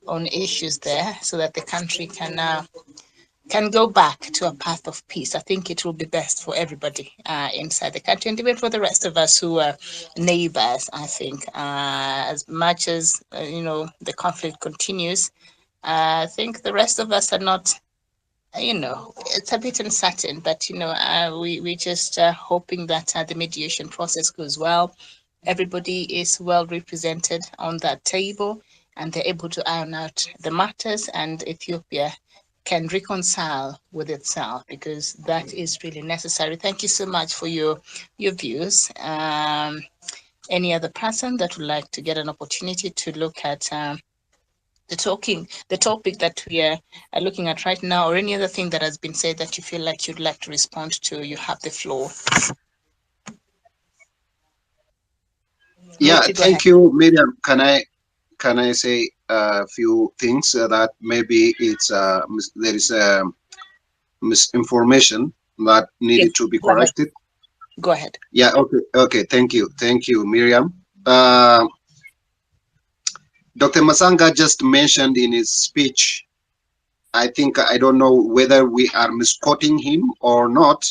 on issues there so that the country can go back to a path of peace. I think it will be best for everybody inside the country and even for the rest of us who are neighbors. I think as much as the conflict continues, I think the rest of us are not. It's a bit uncertain, but we just hoping that the mediation process goes well. Everybody is well represented on that table, and they're able to iron out the matters, and Ethiopia can reconcile with itself because that is really necessary. Thank you so much for your views. Any other person that would like to get an opportunity to look at the topic that we are looking at right now, or any other thing that has been said that you feel like you'd like to respond to, you have the floor. Yeah, Murti, go ahead. thank you, Miriam. Can I say a few things that maybe there is a misinformation that Yes, needed to be go ahead. corrected? Go ahead. Yeah, okay. Thank you, Miriam. Dr. Masanga just mentioned in his speech, I think, I don't know whether we are misquoting him or not.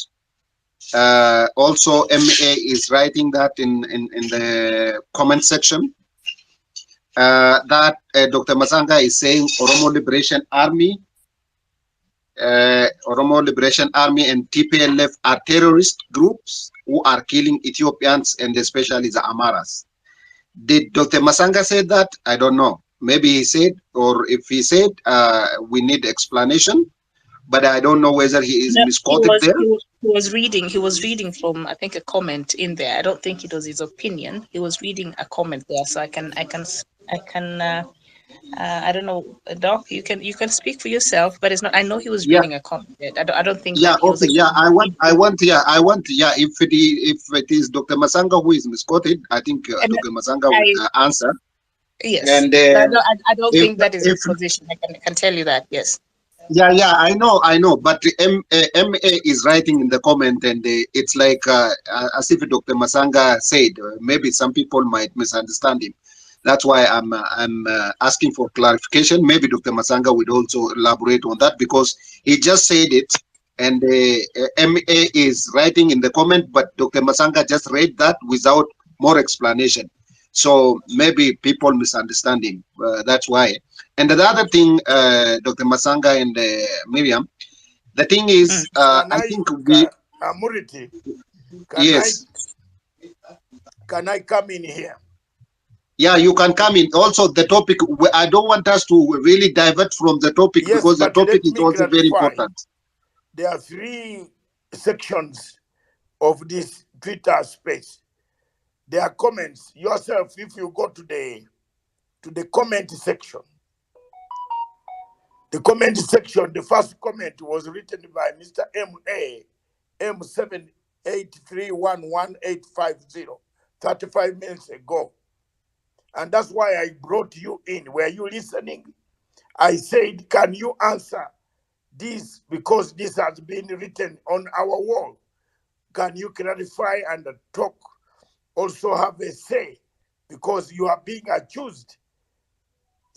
Also, MA is writing that in the comment section, that Dr. Masanga is saying Oromo Liberation Army and TPLF are terrorist groups who are killing Ethiopians and especially the Amaras. Did Dr. Masanga say that? I don't know. Maybe he said, or if he said, we need explanation. But I don't know whether he is No, misquoted there. he was reading from, I think, a comment in there. I don't think it was his opinion. He was reading a comment there, so I don't know, Doc. You can speak for yourself, but it's not. I know he was Yeah, reading a comment. I don't think yeah, that he was okay, yeah. agreeing. Yeah. If it is Dr. Masanga who is misquoted, I think And Dr. Masanga I will answer. Yes, And but I don't if think that is if his position. I can tell you that. Yes. yeah, I know. But the MA is writing in the comment, and it's like as if Dr. Masanga said. Maybe some people might misunderstand him. That's why I'm asking for clarification. Maybe Dr. Masanga would also elaborate on that because he just said it, and MA is writing in the comment, but Dr. Masanga just read that without more explanation. So maybe people misunderstand him. That's why. And the other thing, Dr. Masanga and Miriam, the thing is, Can I I, think we, Muriti, can I yes, can I come in here? yeah, you can come in. Also, the topic, I don't want us to really divert from the topic Yes, because the but topic let is me also very clarify. important. There are 3 sections of this Twitter space. There are comments. Yourself, if you go to the comment section, the first comment was written by Mr. M.A. M78311850 35 minutes ago. And that's why I brought you in. Were you listening? I said, can you answer this because this has been written on our wall? Can you clarify and talk? Also have a say because you are being accused.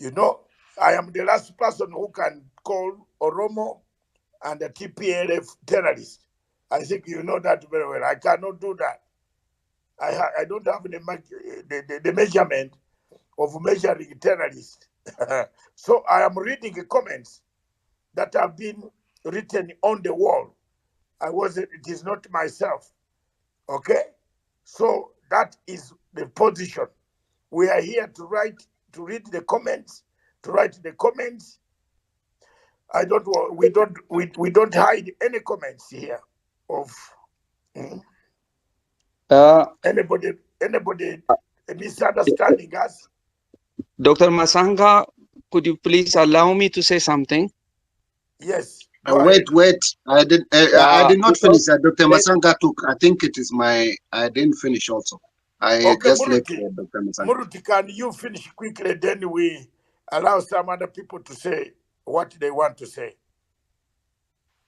I am the last person who can call Oromo and the TPLF terrorists. I think you know that very well. I cannot do that. I don't have the measurement of measuring terrorists. So I am reading the comments that have been written on the wall. It is not myself. Okay? So that is the position. We are here to read the comments, to write the comments. We don't hide any comments here of anybody misunderstanding us. Dr. Masanga, could you please allow me to say something? Yes, go ahead. Wait. I did not Because finish. Dr. Masanga took. I think it is I didn't finish also. I Okay, just left Muruti. Dr. Masanga. Muruti, can you finish quickly? Then we allow some other people to say what they want to say.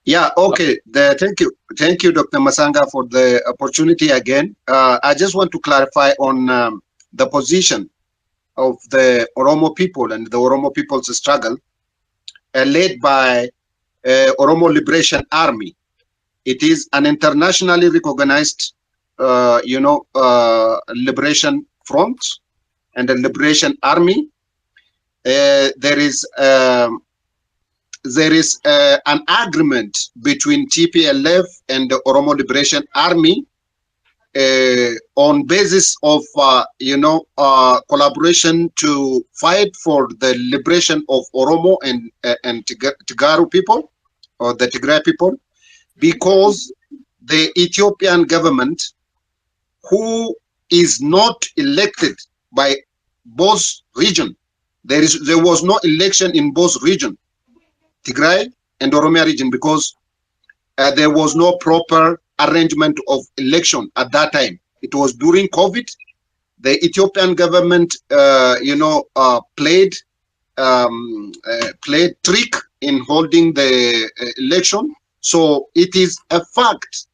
Yeah, okay. Thank you, Dr. Masanga, for the opportunity again. I just want to clarify on the position of the Oromo people and the Oromo people's struggle, led by Oromo Liberation Army. It is an internationally recognized, liberation front and a liberation army. There is an agreement between TPLF and the Oromo Liberation Army on basis of collaboration to fight for the liberation of Oromo and Tigaru people, or the Tigray people, because the Ethiopian government, who is not elected by both region, there was no election in both region, Tigray and Oromia region, because there was no proper arrangement of election at that time. It was during COVID. The Ethiopian government, played trick in holding the election. So it is a fact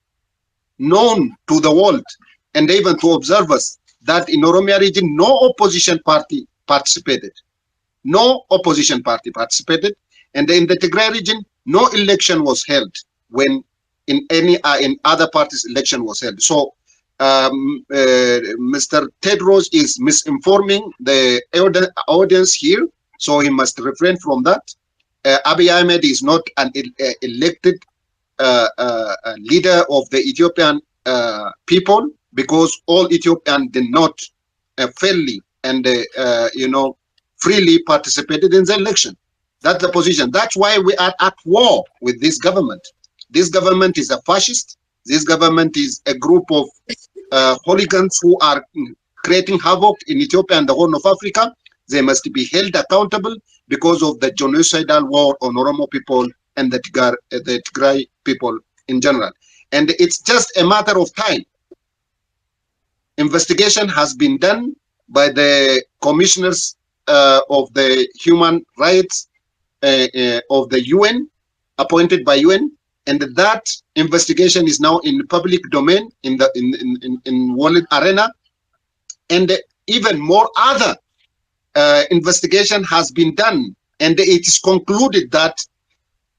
known to the world and even to observers that in Oromia region, no opposition party participated. No opposition party participated. And in the Tigray region, no election was held when in other parties election was held. So Mr. Tedros is misinforming the audience here, so he must refrain from that. Abiy Ahmed is not an elected leader of the Ethiopian people, because all Ethiopians did not fairly and freely participated in the election. That's the position. That's why we are at war with this government. This government is a fascist. This government is a group of hooligans who are creating havoc in Ethiopia and the Horn of Africa. They must be held accountable because of the genocidal war on Oromo people and the Tigray people in general. And it's just a matter of time. Investigation has been done by the commissioners of the human rights of the UN, appointed by UN, and that investigation is now in public domain in the in world arena, and even more other investigation has been done, and it is concluded that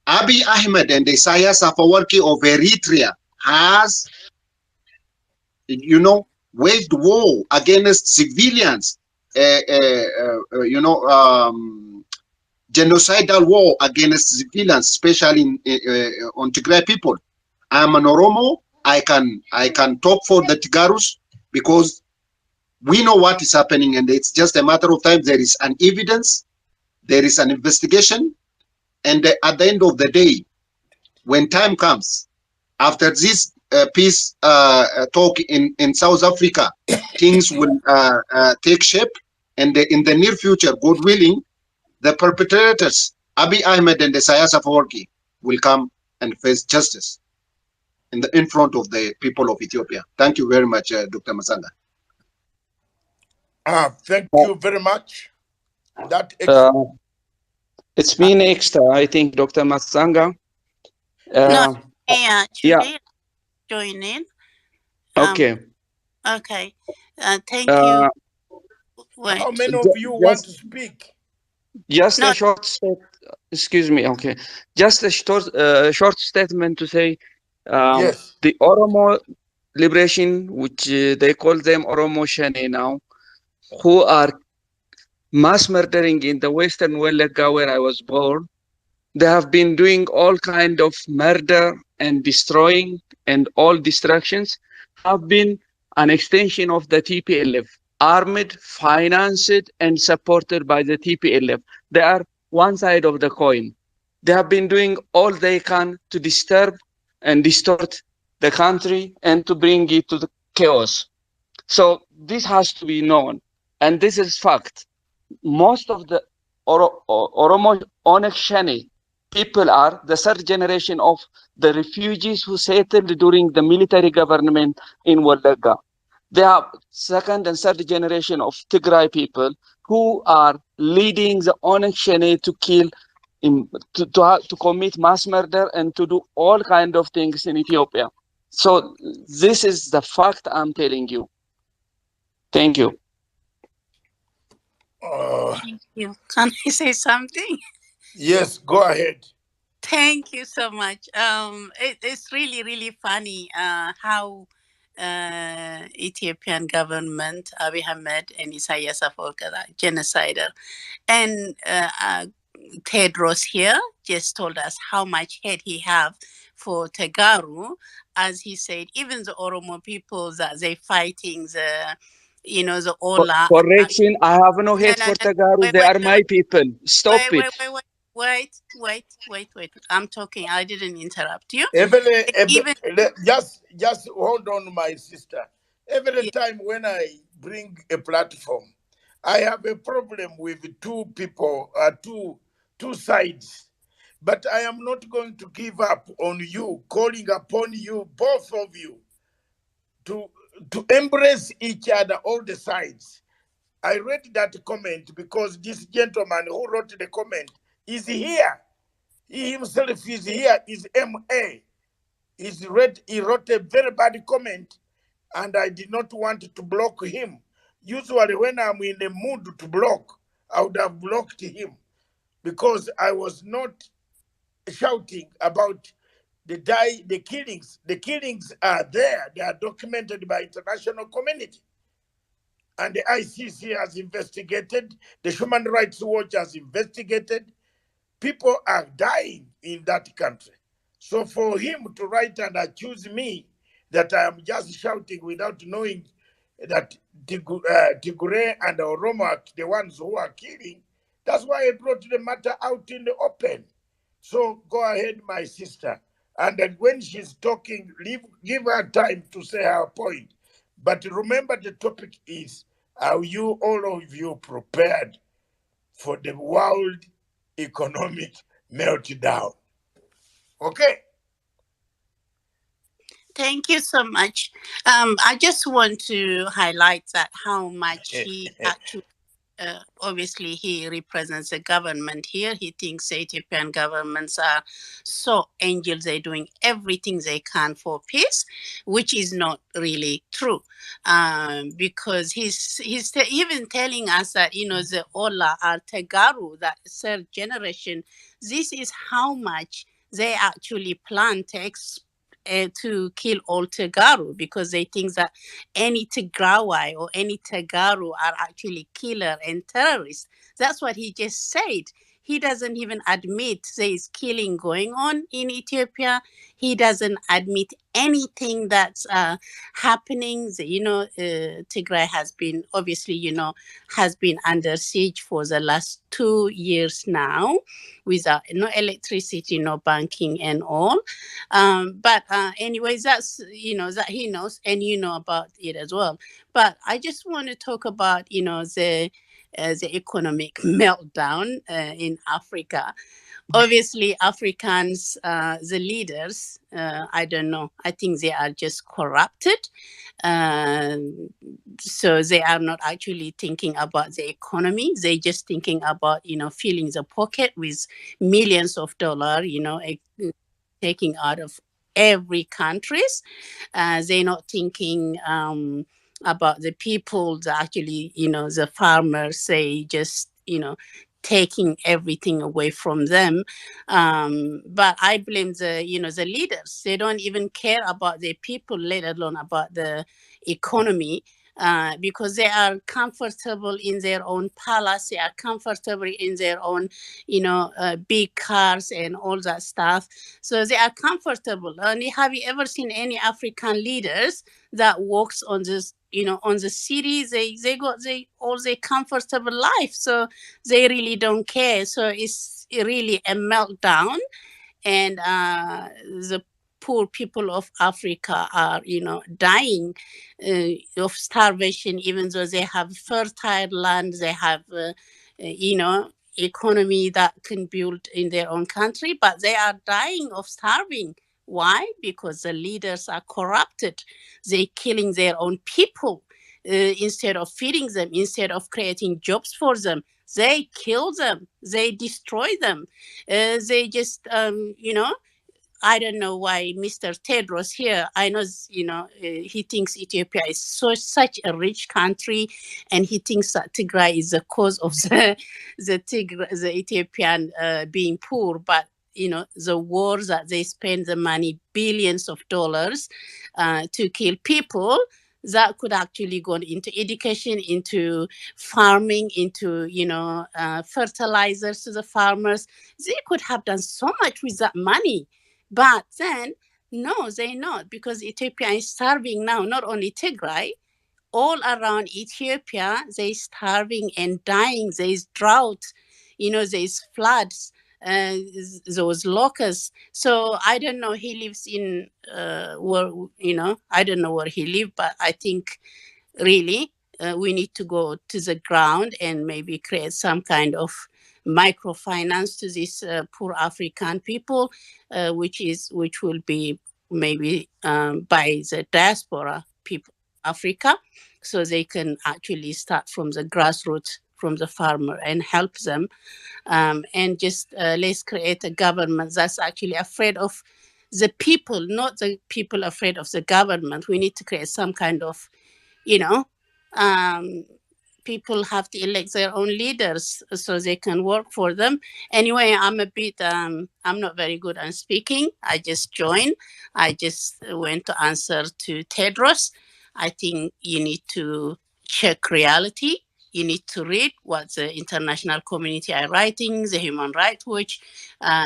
Abiy Ahmed and Isaias Afwerki of Eritrea has, waged war against civilians, genocidal war against civilians, especially on Tigray people. I'm an Oromo. I can talk for the Tigarus because we know what is happening, and it's just a matter of time. There is an evidence, there is an investigation, and at the end of the day, when time comes, after this peace talk in South Africa, things will take shape, and in the near future, God willing, the perpetrators, Abiy Ahmed and Isaias Afwerki, will come and face justice in front of the people of Ethiopia. Thank you very much, Dr. Masanga. Thank you very much. It's been extra, I think, Dr. Masanga. No, yeah. Join in. Okay. Okay. Thank you. Wait. How many of you want to speak? Just a short excuse me. Okay, just a short statement to say, yes, the Oromo liberation, which they call them Oromo Shane now, who are mass murdering in the Western Welaga where I was born. They have been doing all kind of murder and destroying, and all destructions have been an extension of the TPLF. Armed, financed, and supported by the TPLF. They are one side of the coin. They have been doing all they can to disturb and distort the country and to bring it to the chaos. So this has to be known, and this is fact. Most of the Oromo Onek Shani people are the third generation of the refugees who settled during the military government in Welaga. They are second and third generation of Tigray people who are leading the Onek Shane to kill, to commit mass murder and to do all kind of things in Ethiopia. So this is the fact I'm telling you. Thank you. Thank you. Can I say something? Yes, go ahead. Thank you so much. It's really, really funny how Ethiopian government, Abiy Ahmed and Isaias Afwerki, are genocidal. And Tedros here just told us how much hate he have for Tegaru. As he said, even the Oromo people that they fighting the, the Ola. Correction, I have no No, hate no, for no. Tagaru. Wait, They wait, are wait, my people. Stop wait, it. wait, wait, wait. I'm talking. I didn't interrupt you. Even Just hold on, my sister. Every yeah, time when I bring a platform, I have a problem with two people, two sides. But I am not going to give up on you, calling upon you, both of you, to embrace each other, all the sides. I read that comment because this gentleman who wrote the comment is here. He himself is here, is MA. He wrote a very bad comment, and I did not want to block him. Usually, when I'm in the mood to block, I would have blocked him because I was not shouting about the killings. The killings are there. They are documented by international community. And the ICC has investigated, the Human Rights Watch has investigated. People are dying in that country. So for him to write and accuse me that I am just shouting without knowing that Tigray and Oromo are the ones who are killing, that's why I brought the matter out in the open. So go ahead, my sister. And then when she's talking, give her time to say her point. But remember, the topic is, are you, all of you, prepared for the world economic meltdown? Okay. thank you so much. I just want to highlight that how much he actually obviously he represents the government here. He thinks Ethiopian governments are so angels, they're doing everything they can for peace, which is not really true. Because even telling us that the Ola are Tegaru, that third generation, this is how much they actually plan to kill all Tegaru, because they think that any Tigrawai or any Tegaru are actually killer and terrorists. That's what he just said. He doesn't even admit there is killing going on in Ethiopia. He doesn't admit anything that's happening. Tigray has been obviously, has been under siege for the last 2 years now, without no electricity, no banking, and all. But anyways, that's that he knows, and about it as well. But I just want to talk about the economic meltdown in Africa. Obviously, Africans, the leaders, I don't know. I think they are just corrupted. Um, so they are not actually thinking about the economy. They just thinking about filling the pocket with millions of dollars. Taking out of every countries. They're not thinking about the people that actually, the farmers, say just, taking everything away from them. But I blame the leaders. They don't even care about their people, let alone about the economy. Because they are comfortable in their own palace, they are comfortable in their own, big cars and all that stuff. So they are comfortable. And have you ever seen any African leaders that walks on this, on the city? They got all their comfortable life, so they really don't care. So it's really a meltdown, and the poor people of Africa are, dying of starvation, even though they have fertile land, they have, economy that can build in their own country, but they are dying of starving. Why? Because the leaders are corrupted. They're killing their own people. Instead of feeding them, instead of creating jobs for them, they kill them, they destroy them. They just, I don't know why Mr. Tedros here, I know, he thinks Ethiopia is such a rich country, and he thinks that Tigray is the cause of the Ethiopian being poor. But, the wars that they spend the money, billions of dollars to kill people, that could actually go into education, into farming, into, fertilizers to the farmers. They could have done so much with that money. But then, no, they not, because Ethiopia is starving now, not only Tigray, all around Ethiopia, they're starving and dying. There's drought, there's floods, those locusts. So I don't know, he lives in, where, I don't know where he lives, but I think really we need to go to the ground and maybe create some kind of microfinance to these poor African people, which will be maybe by the diaspora people Africa, so they can actually start from the grassroots, from the farmer, and help them. And just let's create a government that's actually afraid of the people, not the people afraid of the government. We need to create some kind of, you know, um, people have to elect their own leaders so they can work for them. Anyway, I'm not very good at speaking. I just joined. I just went to answer to Tedros. I think you need to check reality. You need to read what the international community are writing, the Human Rights Watch.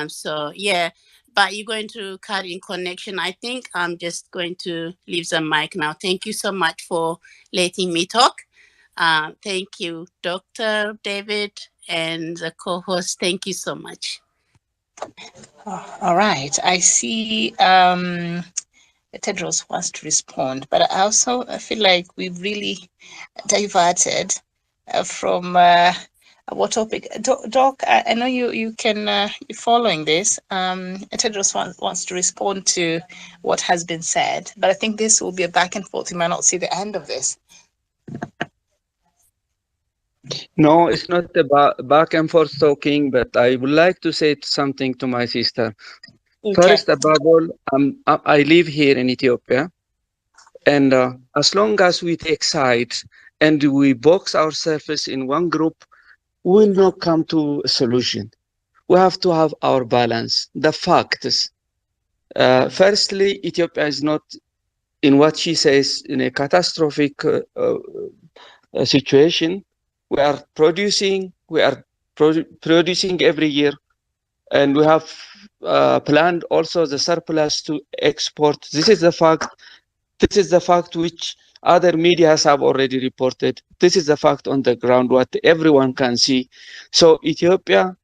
So yeah, but you're going to cut in connection. I think I'm just going to leave the mic now. Thank you so much for letting me talk. Thank you, Dr. David, and the co-host. Thank you so much. All right. I see Tedros wants to respond, but I also feel like we've really diverted from what topic. Doc, I know you can you're following this. Tedros wants to respond to what has been said, but I think this will be a back and forth. You might not see the end of this. No, it's not about back and forth talking, but I would like to say something to my sister. Okay. First, above all, I live here in Ethiopia, and as long as we take sides and we box ourselves in one group, we will not come to a solution. We have to have our balance. The facts. Firstly, Ethiopia is not, in what she says, in a catastrophic situation. We are producing every year, and we have planned also the surplus to export. This is the fact. This is the fact which other medias have already reported. This is the fact on the ground, what everyone can see. So Ethiopia,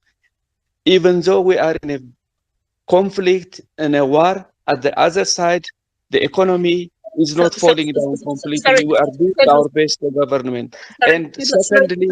even though we are in a conflict and a war, at the other side, the economy is not falling down completely. We are doing our best, the government. And secondly,